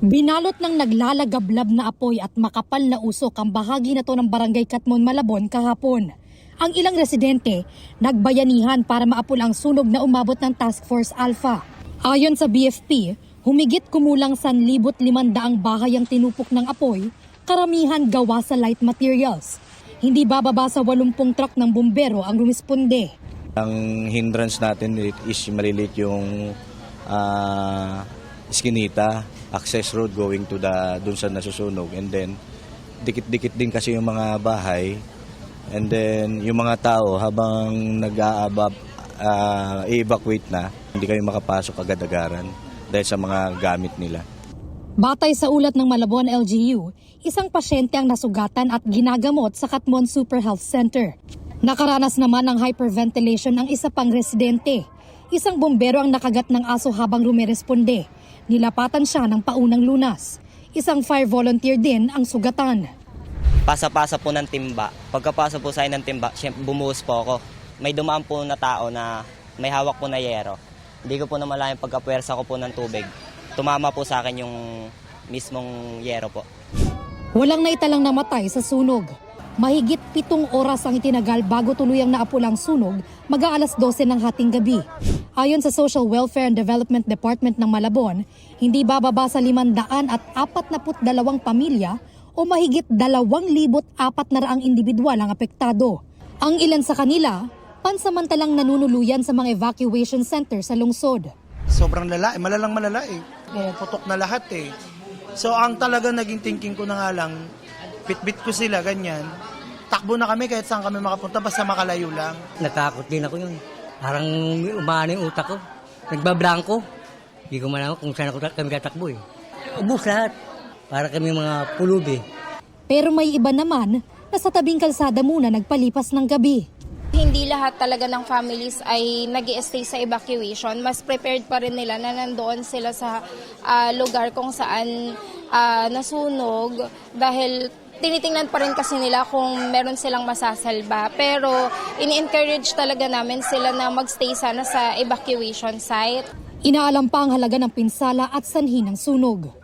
Binalot ng naglalagablab na apoy at makapal na usok ang bahagi na to ng Barangay Catmon, Malabon kahapon. Ang ilang residente nagbayanihan para maapul ang sunog na umabot ng Task Force Alpha. Ayon sa BFP, humigit kumulang 1,500 bahay ang tinupok ng apoy, karamihan gawa sa light materials. Hindi bababa sa 80 truck ng bumbero ang rumisponde. Ang hindrance natin is maliliit yung Eskinita, access road going to dun sa nasusunog, and then dikit-dikit din kasi yung mga bahay, and then yung mga tao habang i-evacuate na, hindi kayo makapasok agad-agaran dahil sa mga gamit nila. Batay sa ulat ng Malabon LGU, isang pasyente ang nasugatan at ginagamot sa Catmon Super Health Center. Nakaranas naman ng hyperventilation ang isa pang residente. Isang bumbero ang nakagat ng aso habang rumeresponde. Nilapatan siya ng paunang lunas. Isang fire volunteer din ang sugatan. Pasa-pasa po ng timba. Pagkapasa po sa ng timba, bumuhos po ako. May dumaan po na tao na may hawak po na yero. Hindi ko po namalayan pagkapwersa ko po ng tubig. Tumama po sa akin yung mismong yero po. Walang naitalang namatay sa sunog. Mahigit 7 oras ang itinagal bago tuluyang naapul ang sunog, mag-aalas 12 ng hating gabi. Ayon sa Social Welfare and Development Department ng Malabon, hindi bababa sa 542 pamilya o mahigit 2,400 individual ang apektado. Ang ilan sa kanila, pansamantalang nanunuluyan sa mga evacuation center sa lungsod. Sobrang lala, malalang malala eh. Putok na lahat eh. So ang talaga naging thinking ko na nga lang, bit-bit ko sila, ganyan. Takbo na kami kahit saan kami makapunta, basta makalayo lang. Natakot din ako yun. Parang umaano yung utak ko. Nagbablangko. Hindi ko malaman kung saan kami tatakbo eh. Ubus lahat. Para kami mga pulubi. Pero may iba naman na sa tabing kalsada muna nagpalipas ng gabi. Hindi lahat talaga ng families ay nag-i-stay sa evacuation. Mas prepared pa rin nila na nandoon sila sa lugar kung saan nasunog dahil tinitingnan pa rin kasi nila kung meron silang masasalba. Pero ini-encourage talaga namin sila na magstay sana sa evacuation site. Inaalam pa ang halaga ng pinsala at sanhi ng sunog.